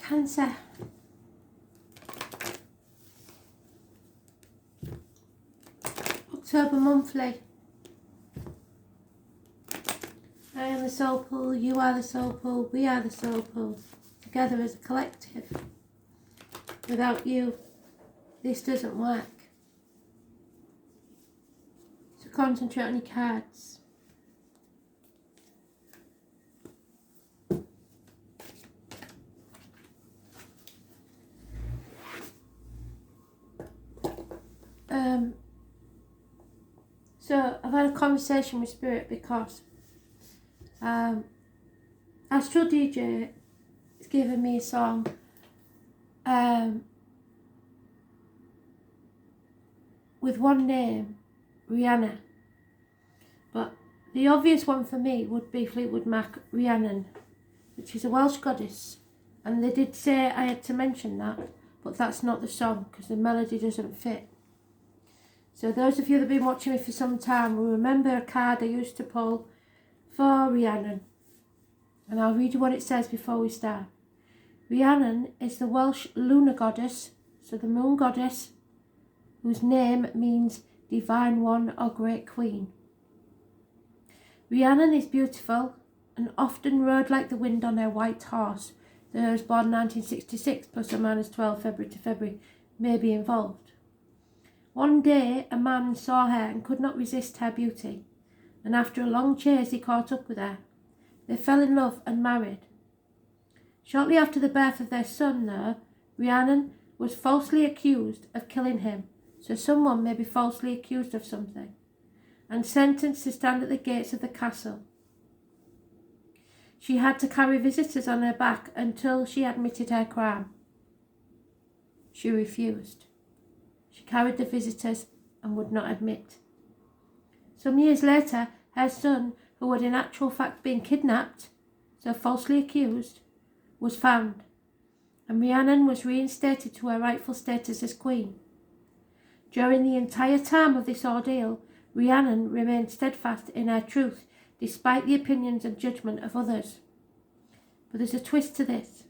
Cancer. October monthly. I am the soul pool, you are the soul pool, we are the soul pool. Together as a collective. Without you, this doesn't work. So concentrate on your cards. So I've had a conversation with Spirit because Astral DJ has given me a song with one name, Rhiannon. But the obvious one for me would be Fleetwood Mac Rhiannon, which is a Welsh goddess. And they did say I had to mention that, but that's not the song because the melody doesn't fit. So those of you that have been watching me for some time will remember a card I used to pull for Rhiannon. And I'll read you what it says before we start. Rhiannon is the Welsh lunar goddess, so the moon goddess, whose name means divine one or great queen. Rhiannon is beautiful and often rode like the wind on her white horse. Those born 1966 plus or minus 12 February to February may be involved. One day a man saw her and could not resist her beauty, and after a long chase he caught up with her. They fell in love and married. Shortly after the birth of their son, though, Rhiannon was falsely accused of killing him, so someone may be falsely accused of something, and sentenced to stand at the gates of the castle. She had to carry visitors on her back until she admitted her crime. She refused. She carried the visitors and would not admit. Some years later, her son, who had in actual fact been kidnapped, so falsely accused, was found, and Rhiannon was reinstated to her rightful status as queen. During the entire time of this ordeal, Rhiannon remained steadfast in her truth, despite the opinions and judgment of others. But there's a twist to this.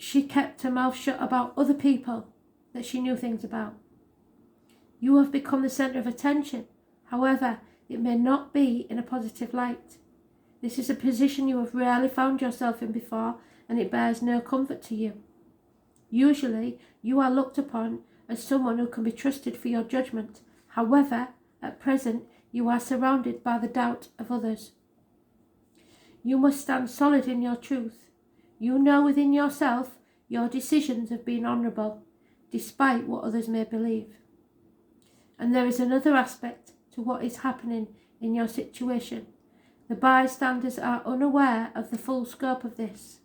She kept her mouth shut about other people that she knew things about. You have become the centre of attention. However, it may not be in a positive light. This is a position you have rarely found yourself in before, and it bears no comfort to you. Usually, you are looked upon as someone who can be trusted for your judgment. However, at present, you are surrounded by the doubt of others. You must stand solid in your truth. You know within yourself your decisions have been honourable, despite what others may believe. And there is another aspect to what is happening in your situation. The bystanders are unaware of the full scope of this.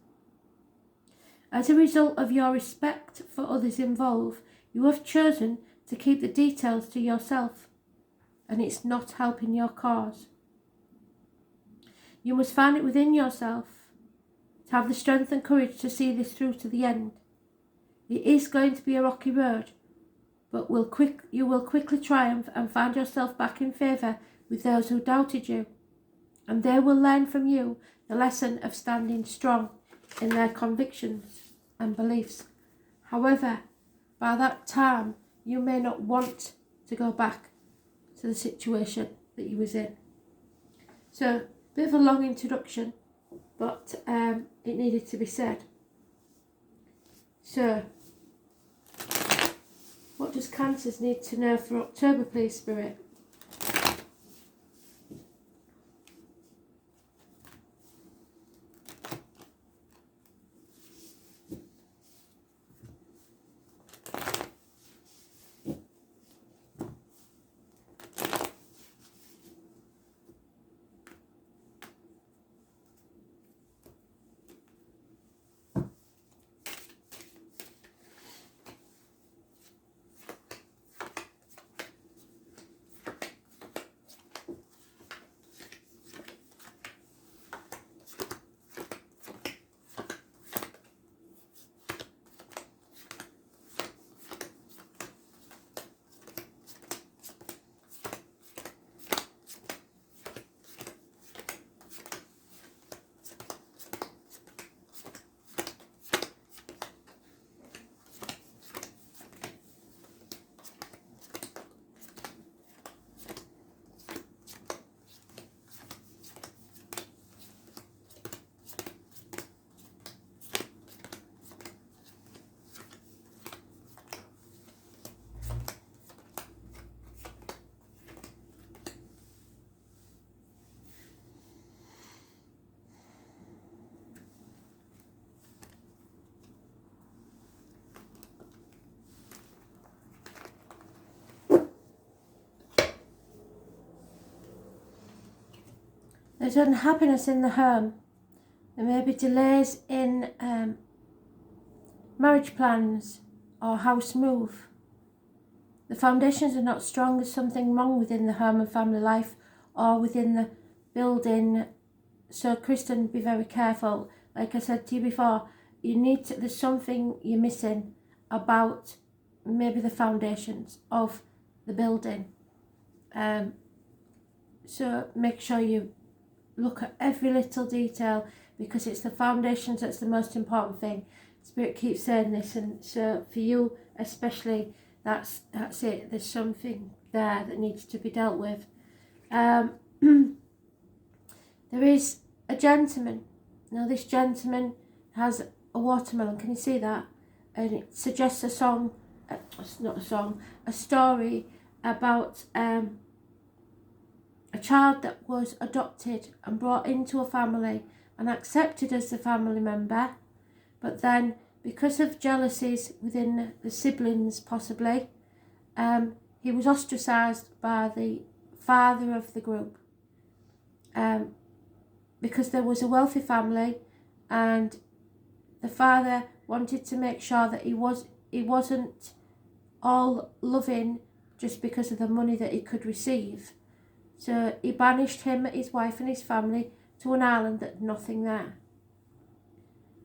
As a result of your respect for others involved, you have chosen to keep the details to yourself, and it's not helping your cause. You must find it within yourself to have the strength and courage to see this through to the end. It is going to be a rocky road, but you will quickly triumph and find yourself back in favour with those who doubted you, and they will learn from you the lesson of standing strong in their convictions and beliefs. However, by that time, you may not want to go back to the situation that you was in. So, a bit of a long introduction, but it needed to be said. So, what does Cancers need to know for October, please, Spirit? There's unhappiness in the home. There may be delays in marriage plans or house move. The foundations are not strong. There's something wrong within the home and family life or within the building. So Kristen, be very careful. Like I said to you before, there's something you're missing about maybe the foundations of the building. So make sure you look at every little detail, because it's the foundations that's the most important thing. Spirit keeps saying this, and so for you especially, that's it. There's something there that needs to be dealt with. There is a gentleman. Now this gentleman has a watermelon. Can you see that? And it suggests a song. It's not a song. A story about a child that was adopted and brought into a family and accepted as a family member, but then because of jealousies within the siblings possibly, he was ostracised by the father of the group, because there was a wealthy family and the father wanted to make sure that he wasn't all loving just because of the money that he could receive. So he banished him, his wife and his family to an island that had nothing there.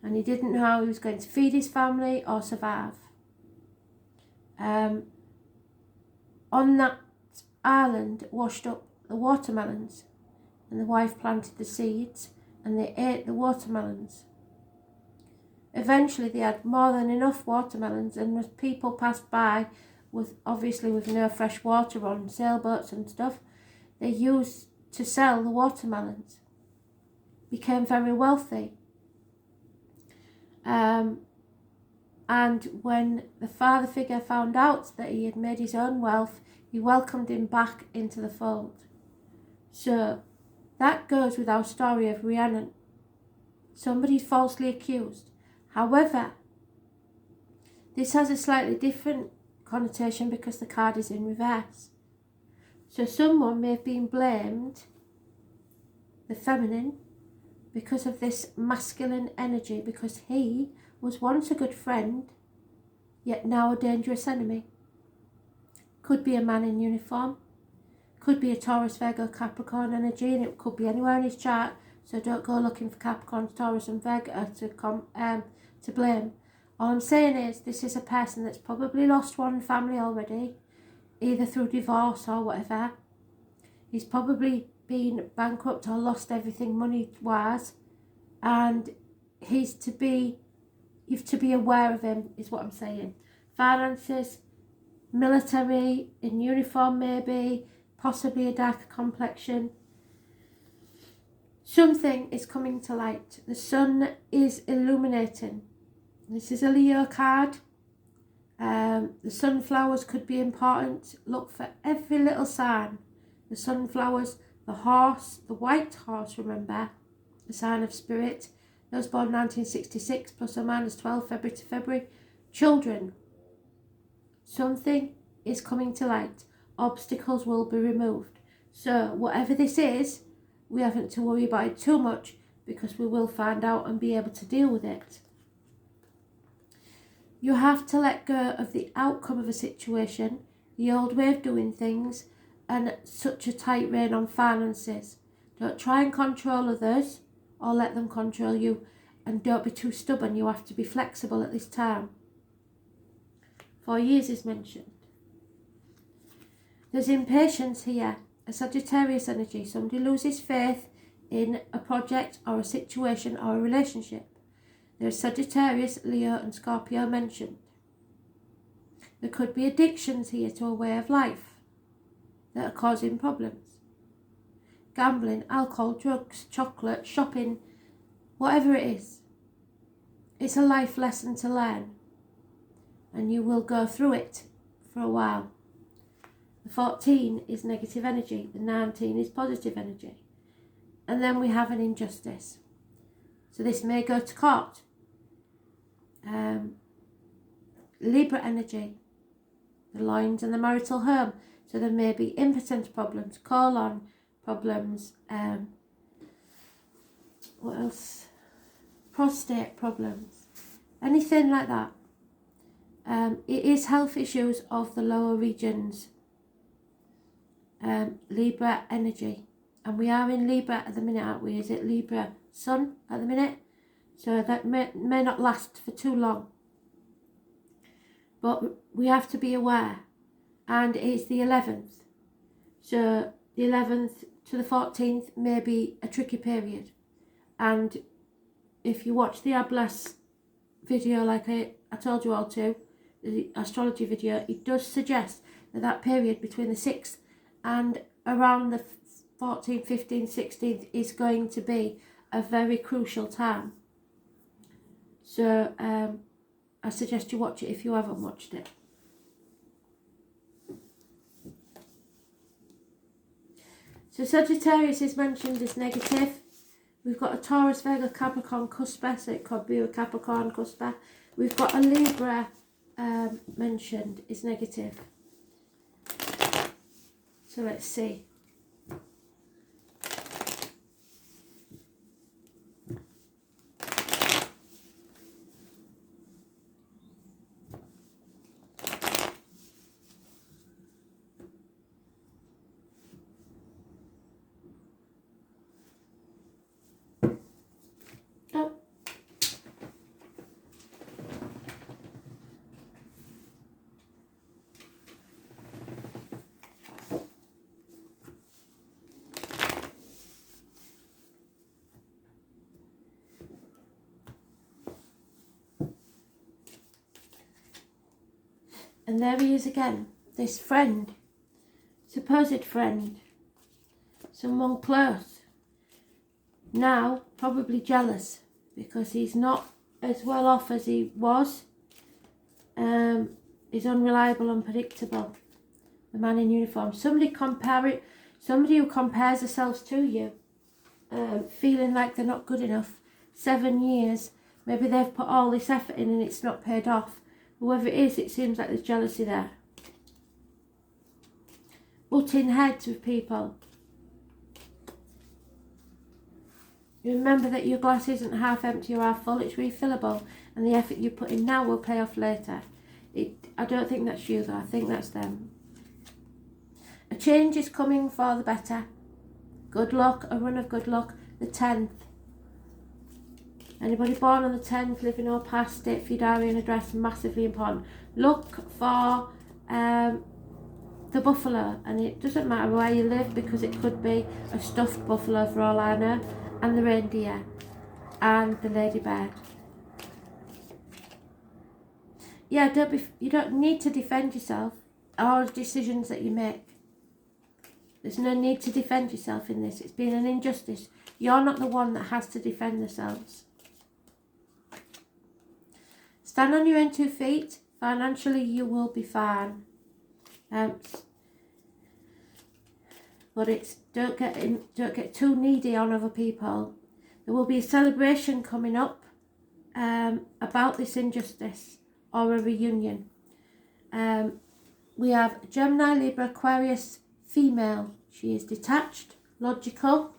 And he didn't know how he was going to feed his family or survive. On that island washed up the watermelons, and the wife planted the seeds and they ate the watermelons. Eventually they had more than enough watermelons, and as people passed by, with no fresh water on sailboats and stuff, they used to sell the watermelons. Became very wealthy. And when the father figure found out that he had made his own wealth, he welcomed him back into the fold. So that goes with our story of Rhiannon. Somebody falsely accused. However, this has a slightly different connotation because the card is in reverse. So someone may have been blamed, the feminine, because of this masculine energy, because he was once a good friend, yet now a dangerous enemy. Could be a man in uniform, could be a Taurus, Virgo, Capricorn energy, and it could be anywhere in his chart, so don't go looking for Capricorn, Taurus and Virgo to blame. All I'm saying is this is a person that's probably lost one family already, either through divorce or whatever. He's probably been bankrupt or lost everything money-wise, and you've to be aware of him, is what I'm saying. Finances, military, in uniform maybe, possibly a darker complexion. Something is coming to light. The sun is illuminating. This is a Leo card. The sunflowers could be important. Look for every little sign. The sunflowers, the horse, the white horse, remember, the sign of spirit. Those born 1966, plus or minus 12, February to February. Children. Something is coming to light. Obstacles will be removed. So whatever this is, we haven't to worry about it too much, because we will find out and be able to deal with it. You have to let go of the outcome of a situation, the old way of doing things, and such a tight rein on finances. Don't try and control others or let them control you, and don't be too stubborn. You have to be flexible at this time. 4 years is mentioned. There's impatience here, a Sagittarius energy. Somebody loses faith in a project or a situation or a relationship. There's Sagittarius, Leo and Scorpio mentioned. There could be addictions here to a way of life that are causing problems. Gambling, alcohol, drugs, chocolate, shopping, whatever it is. It's a life lesson to learn, and you will go through it for a while. The 14 is negative energy, the 19 is positive energy. And then we have an injustice. So this may go to court. Libra energy, the loins and the marital home. So there may be impotent problems, colon problems, What else? Prostate problems. Anything like that. It is health issues of the lower regions. Libra energy. And we are in Libra at the minute, aren't we? Is it Libra Sun at the minute? So that may not last for too long. But we have to be aware. And it's the 11th. So the 11th to the 14th may be a tricky period. And if you watch the Ablas video like I told you all to, the astrology video, it does suggest that that period between the 6th and around the 14th, 15th, 16th is going to be a very crucial time. So I suggest you watch it if you haven't watched it. So Sagittarius is mentioned as negative. We've got a Taurus, Virgo, Capricorn, cusper, so it could be a Capricorn cusper. We've got a Libra mentioned is negative. So let's see. And there he is again, this friend, supposed friend, someone close. Now, probably jealous because he's not as well off as he was. He's unreliable, unpredictable. The man in uniform. Somebody who compares themselves to you, feeling like they're not good enough. 7 years, maybe they've put all this effort in and it's not paid off. Whoever it is, it seems like there's jealousy there. Butting heads with people. Remember that your glass isn't half empty or half full, it's refillable, and the effort you put in now will pay off later. I don't think that's you though, I think that's them. A change is coming for the better. Good luck, a run of good luck, the 10th. Anybody born on the 10th, living or past it, for your diary and address, massively important. Look for the buffalo, and it doesn't matter where you live because it could be a stuffed buffalo for all I know, and the reindeer, and the ladybird. Yeah, you don't need to defend yourself or decisions that you make. There's no need to defend yourself in this. It's been an injustice. You're not the one that has to defend themselves. Stand on your own 2 feet. Financially, you will be fine. But it's don't get too needy on other people. There will be a celebration coming up about this injustice or a reunion. We have Gemini, Libra, Aquarius, female. She is detached, logical,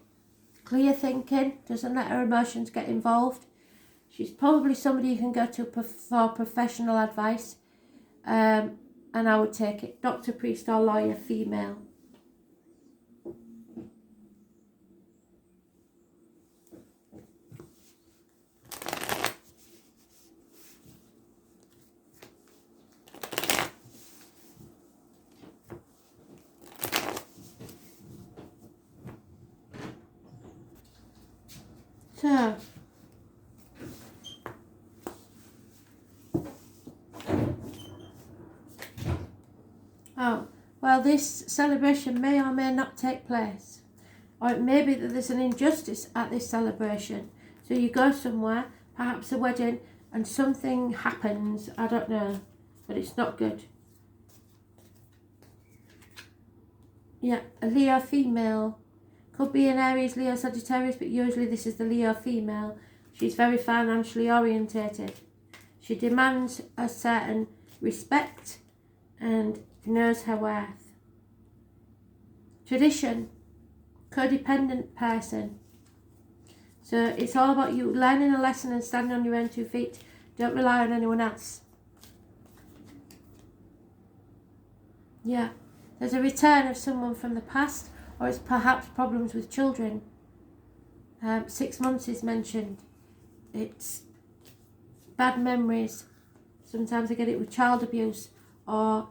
clear thinking, doesn't let her emotions get involved. She's probably somebody you can go to for professional advice, and I would take it. Doctor, priest or lawyer, female. So, well, this celebration may or may not take place. Or it may be that there's an injustice at this celebration. So you go somewhere, perhaps a wedding, and something happens, I don't know, but it's not good. Yeah, a Leo female. Could be an Aries, Leo, Sagittarius, but usually this is the Leo female. She's very financially orientated. She demands a certain respect and knows her worth. Tradition, codependent person. So it's all about you learning a lesson and standing on your own 2 feet. Don't rely on anyone else. Yeah. There's a return of someone from the past, or it's perhaps problems with children. 6 months is mentioned. It's bad memories. Sometimes I get it with child abuse, or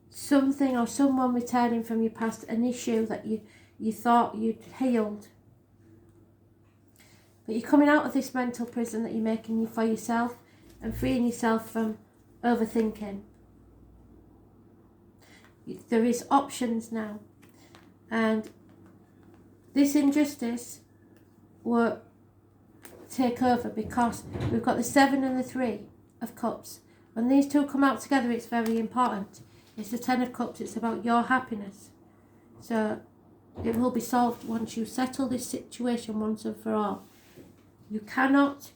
something or someone returning from your past, an issue that you thought you'd healed. But you're coming out of this mental prison that you're making for yourself and freeing yourself from overthinking. There is options now, and this injustice will take over because we've got the 7 and the 3 of Cups. When these two come out together, it's very important. It's the 10 of Cups. It's about your happiness. So it will be solved once you settle this situation once and for all. You cannot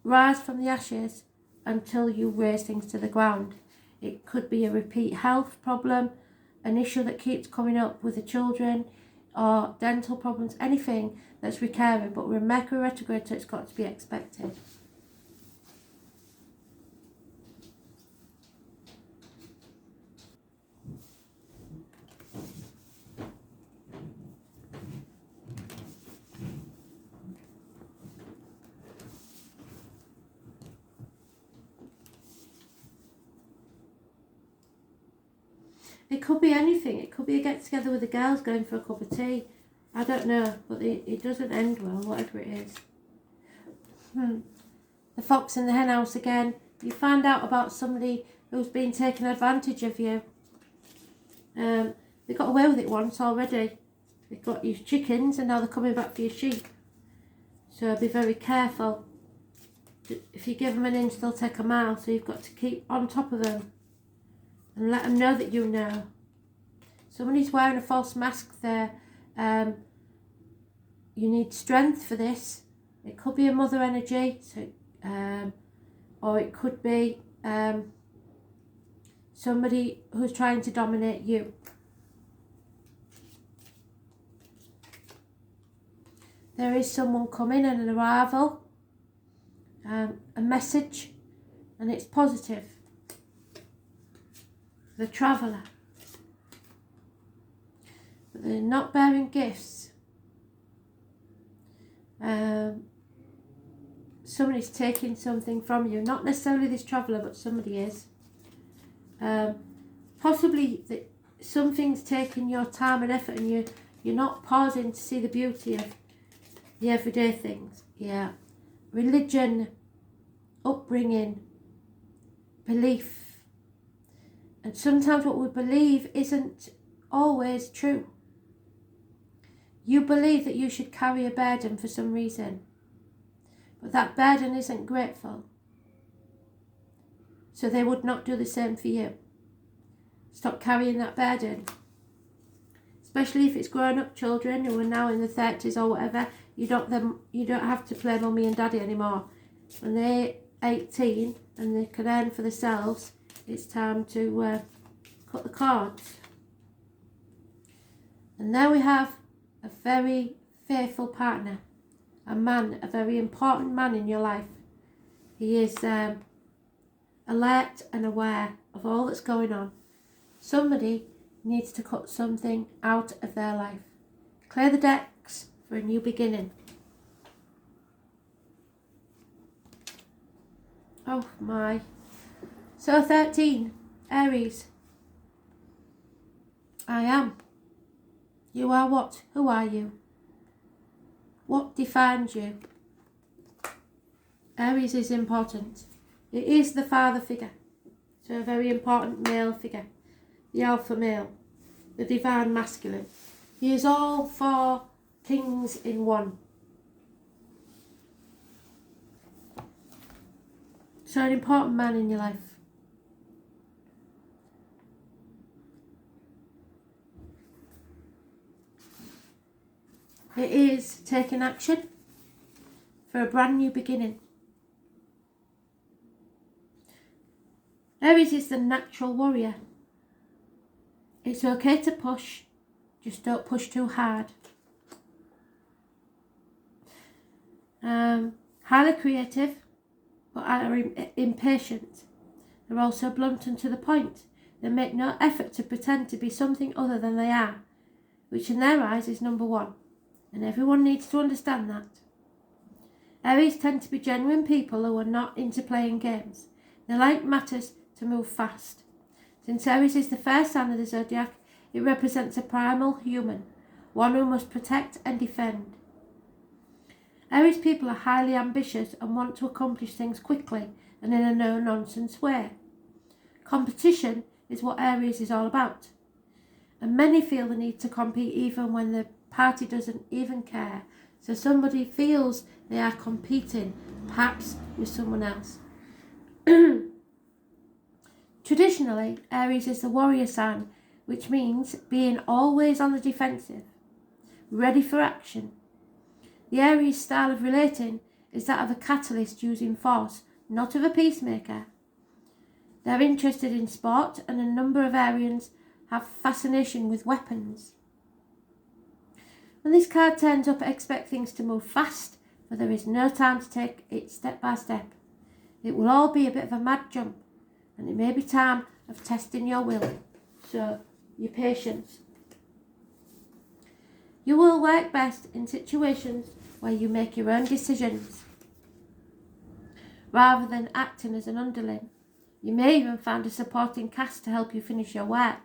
rise from the ashes until you raise things to the ground. It could be a repeat health problem, an issue that keeps coming up with the children, or dental problems, anything that's recurring. But we're Mercury retrograde, so it's got to be expected. It could be anything. It could be a get-together with the girls going for a cup of tea. I don't know, but it doesn't end well, whatever it is. The fox in the hen house again. You find out about somebody who's been taking advantage of you. They got away with it once already. They got your chickens and now they're coming back for your sheep. So be very careful. If you give them an inch, they'll take a mile. So you've got to keep on top of them and let them know that you know. Somebody's wearing a false mask there. You need strength for this. It could be a mother energy, so, or it could be somebody who's trying to dominate you. There is someone coming and an arrival, a message, and it's positive. The traveller. But they're not bearing gifts. Somebody's taking something from you. Not necessarily this traveller, but somebody is. Possibly that something's taking your time and effort and you're not pausing to see the beauty of the everyday things. Yeah. Religion, upbringing, belief. And sometimes what we believe isn't always true. You believe that you should carry a burden for some reason, but that burden isn't grateful. So they would not do the same for you. Stop carrying that burden. Especially if it's grown-up children who are now in the 30s or whatever. You don't have to play mummy and daddy anymore. When they're 18 and they can earn for themselves, it's time to cut the cords. And there we have a very faithful partner, a man, a very important man in your life. He is alert and aware of all that's going on. Somebody needs to cut something out of their life. Clear the decks for a new beginning. Oh my. So 13, Aries. I am. You are what? Who are you? What defines you? Aries is important. It is the father figure. So a very important male figure. The alpha male. The divine masculine. He is all 4 things in one. So an important man in your life. It is taking action for a brand new beginning. Aries is the natural warrior. It's okay to push, just don't push too hard. Highly creative, but are impatient. They're also blunt and to the point. They make no effort to pretend to be something other than they are, which in their eyes is number one, and everyone needs to understand that. Aries tend to be genuine people who are not into playing games. They like matters to move fast. Since Aries is the first sign of the zodiac, it represents a primal human, one who must protect and defend. Aries people are highly ambitious and want to accomplish things quickly and in a no-nonsense way. Competition is what Aries is all about, and many feel the need to compete even when the party doesn't even care. So somebody feels they are competing, perhaps with someone else. Traditionally, Aries is the warrior sign, which means being always on the defensive, ready for action. The Aries style of relating is that of a catalyst using force, not of a peacemaker. They're interested in sport, and a number of Arians have fascination with weapons. When this card turns up, expect things to move fast, for there is no time to take it step by step. It will all be a bit of a mad jump, and it may be time of testing your will. So, your patience. You will work best in situations where you make your own decisions, rather than acting as an underling. You may even find a supporting cast to help you finish your work.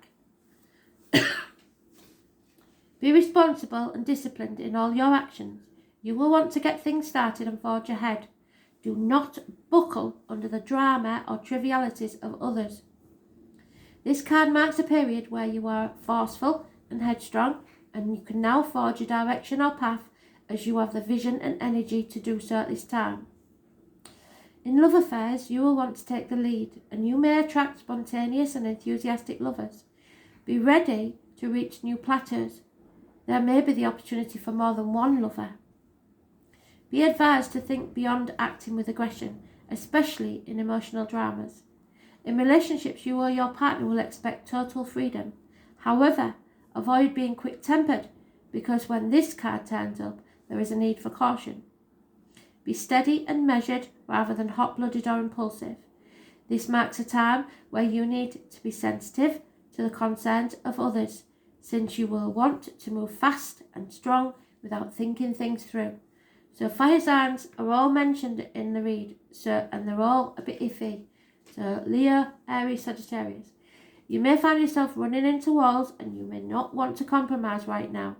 Be responsible and disciplined in all your actions. You will want to get things started and forge ahead. Do not buckle under the drama or trivialities of others. This card marks a period where you are forceful and headstrong, and you can now forge a direction or path as you have the vision and energy to do so at this time. In love affairs, you will want to take the lead, and you may attract spontaneous and enthusiastic lovers. Be ready to reach new plateaus. There may be the opportunity for more than one lover. Be advised to think beyond acting with aggression, especially in emotional dramas. In relationships, you or your partner will expect total freedom. However, avoid being quick-tempered, because when this card turns up, there is a need for caution. Be steady and measured rather than hot-blooded or impulsive. This marks a time where you need to be sensitive to the concerns of others, since you will want to move fast and strong without thinking things through. So fire signs are all mentioned in the read, and they're all a bit iffy. So Leo, Aries, Sagittarius. You may find yourself running into walls, and you may not want to compromise right now.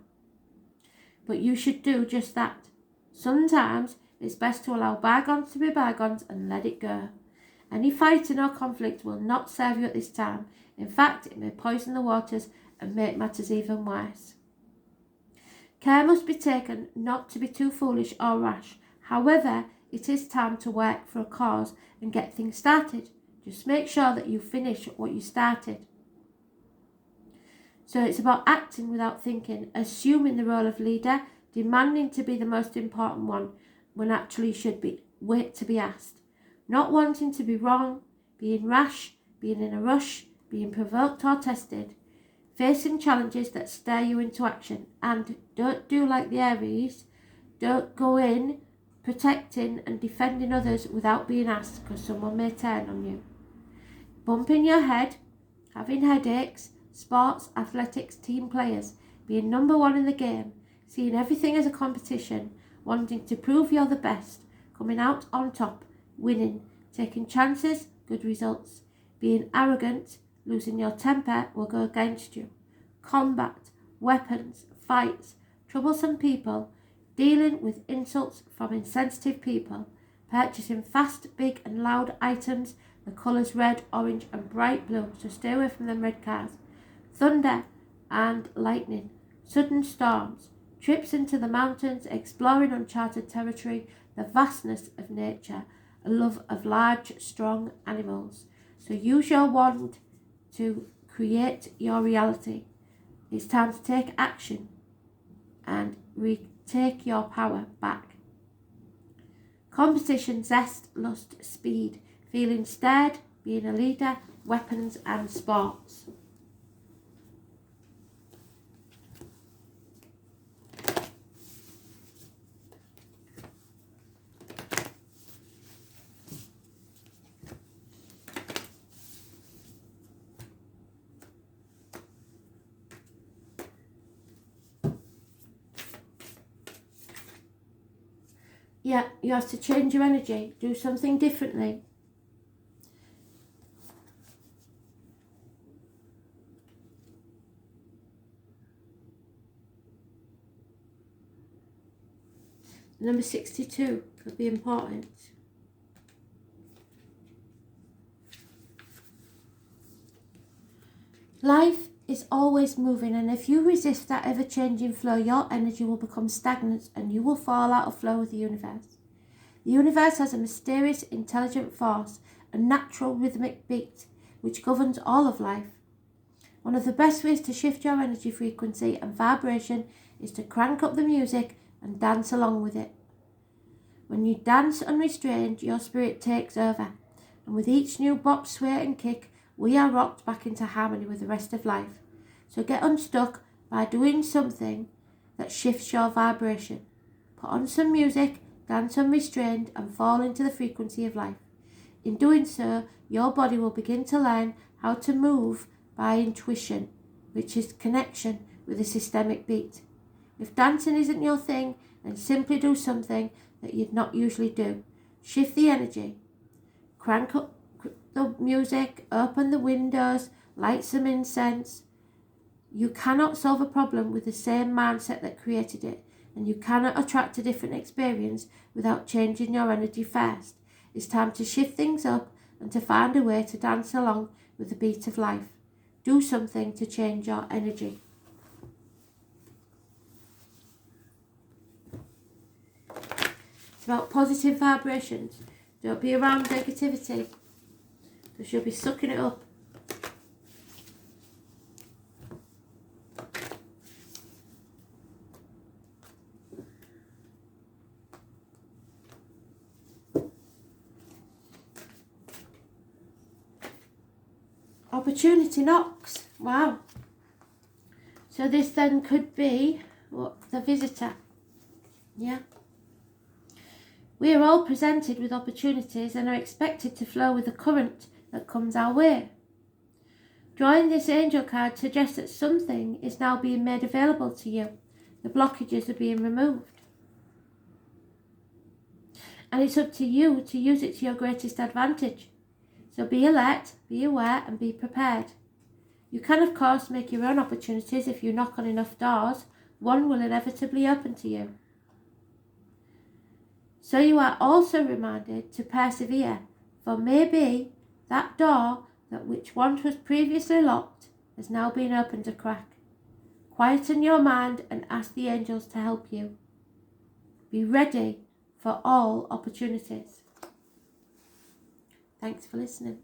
But you should do just that. Sometimes it's best to allow bygones to be bygones and let it go. Any fighting or conflict will not serve you at this time. In fact, it may poison the waters and make matters even worse. Care must be taken not to be too foolish or rash. However, it is time to work for a cause and get things started. Just make sure that you finish what you started. So it's about acting without thinking, assuming the role of leader, demanding to be the most important one when actually you should be wait to be asked. Not wanting to be wrong, being rash, being in a rush, being provoked or tested. Facing challenges that stir you into action, and don't do like the Aries. Don't go in protecting and defending others without being asked, because someone may turn on you. Bumping your head, having headaches, sports, athletics, team players, being number one in the game, seeing everything as a competition, wanting to prove you're the best, coming out on top, winning, taking chances, good results, being arrogant, losing your temper will go against you. Combat, weapons, fights, troublesome people, dealing with insults from insensitive people, purchasing fast, big and loud items, the colours red, orange and bright blue, so stay away from them red cars. Thunder and lightning, sudden storms, trips into the mountains, exploring uncharted territory, the vastness of nature, a love of large, strong animals. So use your wand to create your reality. It's time to take action and retake your power back. Competition, zest, lust, speed, feeling stirred, being a leader, weapons and sports. Yeah, you have to change your energy, do something differently. Number 62 could be important. Life is always moving, and if you resist that ever-changing flow, your energy will become stagnant and you will fall out of flow with the universe. The universe has a mysterious, intelligent force, a natural rhythmic beat, which governs all of life. One of the best ways to shift your energy frequency and vibration is to crank up the music and dance along with it. When you dance unrestrained, your spirit takes over, and with each new bop, sway and kick, we are rocked back into harmony with the rest of life. So get unstuck by doing something that shifts your vibration. Put on some music, dance unrestrained, and fall into the frequency of life. In doing so, your body will begin to learn how to move by intuition, which is connection with a systemic beat. If dancing isn't your thing, then simply do something that you'd not usually do. Shift the energy. Crank up the music, open the windows, light some incense. You cannot solve a problem with the same mindset that created it, and you cannot attract a different experience without changing your energy first. It's time to shift things up and to find a way to dance along with the beat of life. Do something to change your energy. It's about positive vibrations. Don't be around negativity, because you'll be sucking it up. Opportunity knocks. Wow. So this then could be the visitor. Yeah. We are all presented with opportunities and are expected to flow with the current that comes our way. Drawing this angel card suggests that something is now being made available to you. The blockages are being removed. And it's up to you to use it to your greatest advantage. So be alert, be aware, and be prepared. You can, of course, make your own opportunities if you knock on enough doors. One will inevitably open to you. So you are also reminded to persevere, for maybe that door that which once was previously locked has now been opened a crack. Quieten your mind and ask the angels to help you. Be ready for all opportunities. Thanks for listening.